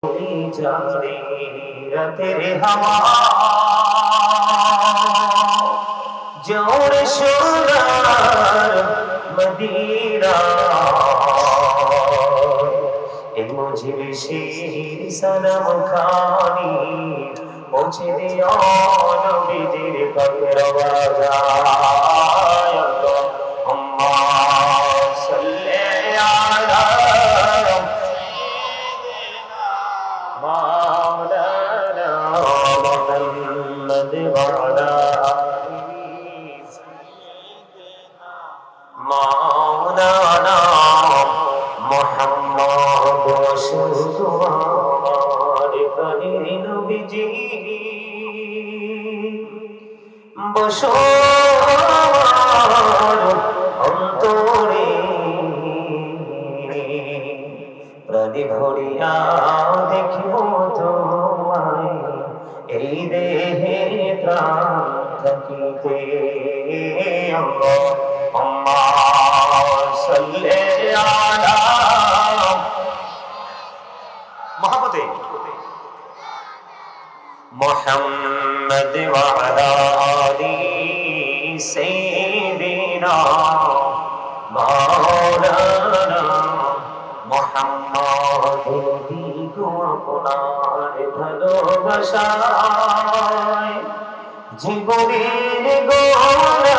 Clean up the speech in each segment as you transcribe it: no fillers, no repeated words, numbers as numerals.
जाने तेरे हवा जोर शोर मदीना ए मुझे शेर सनम खानी मुझे दिया नबीजिर पकड़वाजा अम्मा सल्ले अला मौलाना मुहम्मद वाला मौलाना मुहम्मद रसूलुल्लाह करीम नबीजी बसो অন্তরে প্রাণী ভরিয়া দেখিব তোমায় এই দেহে প্রাণ থাকিতে আল্লাহুম্মা সাল্লি আলা মহব্বতে মুহাম্মদ ওয়া আলা আলি সাইয়্যিদিনা মাওলানা মুহাম্মদ নবীকে আপনার ভালোবাসায় জীবনের গোলা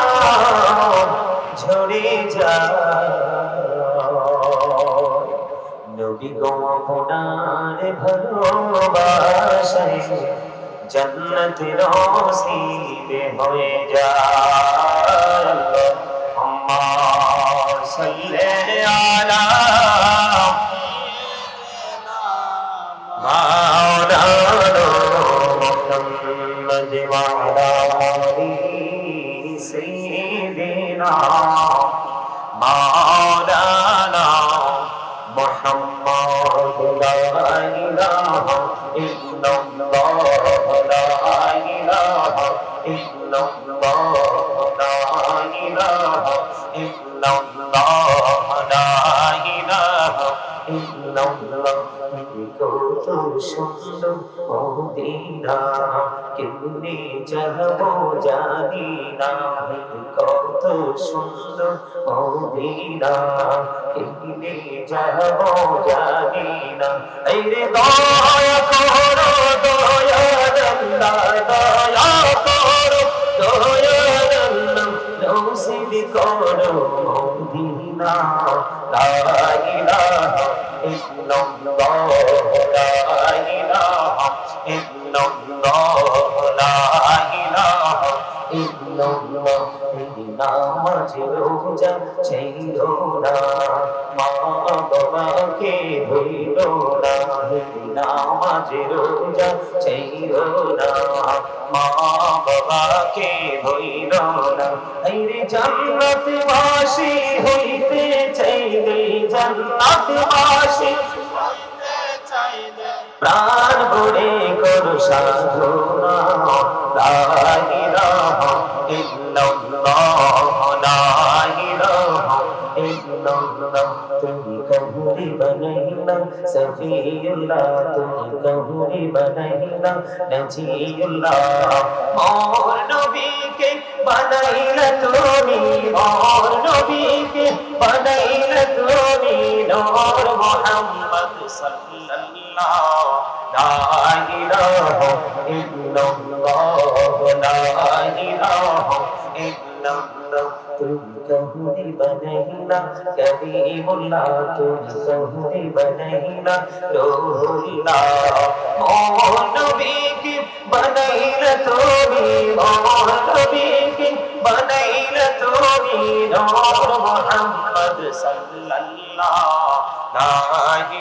ঝরে যায় নবী গো আপনার ভালোবাসায় जन्नत नसीब होए जाए अम्मा सल्ले अला मौलाना मुहम्मद व अला आलि सय्यिदिना मौलाना मुहम्मद ला इलाहा इल्लल्लाह কত সুন্দর মদিনা কেমনে যাব জানি না কত সুন্দর মদিনা কেমনে যাব জানি না এই রে দয়া করো দয়াল্লাহ দয়া করো দয়াল্লাহ নসিব করো মদিনা লা ইলাহা ইল্লাল্লাহ লা ইলাহা ইল্লাল্লাহ লা ইলাহা ইল্লাল্লাহ নামাজ রোজা ছাইরো না মা বাবাকে ভুলো না নামাজ রোজা ছাইরো না মা বাবাকে ভুলো না আইরে জান্নাতবাসী হইতে চাইলে জান্নাতবাসী প্রাণ ভরে করো সাধনা লা ইলাহা ইল্লাল্লাহ লা ইলাহা ইল্লাল্লাহ তুমি কবুরি বানাইলা সফিউল্লাহ তুমি কবুরি বানাইলা নজিউল্লাহ মোর নবীকে বানাইলা তুমি মোর নবীকে বানাইলা তুমি নূর মুহাম্মদ সাল্লাল্লাহ লা ইলাহা ইল্লাল্লাহ লা ইলাহা ইল্লাল্লাহ তুমি কবুরি বানাইলা করিমুল্লাহ তুমি কবুরি বানাইলা রূহুল্লাহ মোর নবীকে বানাইলা তুমি মোর নবীকে বানাইলা তুমি নূর মুহাম্মদ সাল্লাল্লাহ লা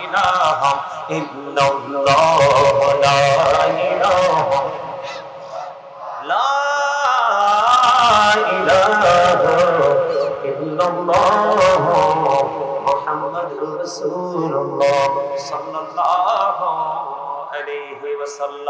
ইলাহা ইল্লাল্লাহ লা ইলাহা লা ইলাহা ইল্লাল্লাহ মুহাম্মাদুর রাসূলুল্লাহ সাল্লাল্লাহু আলাইহি ওয়াসাল্লাম।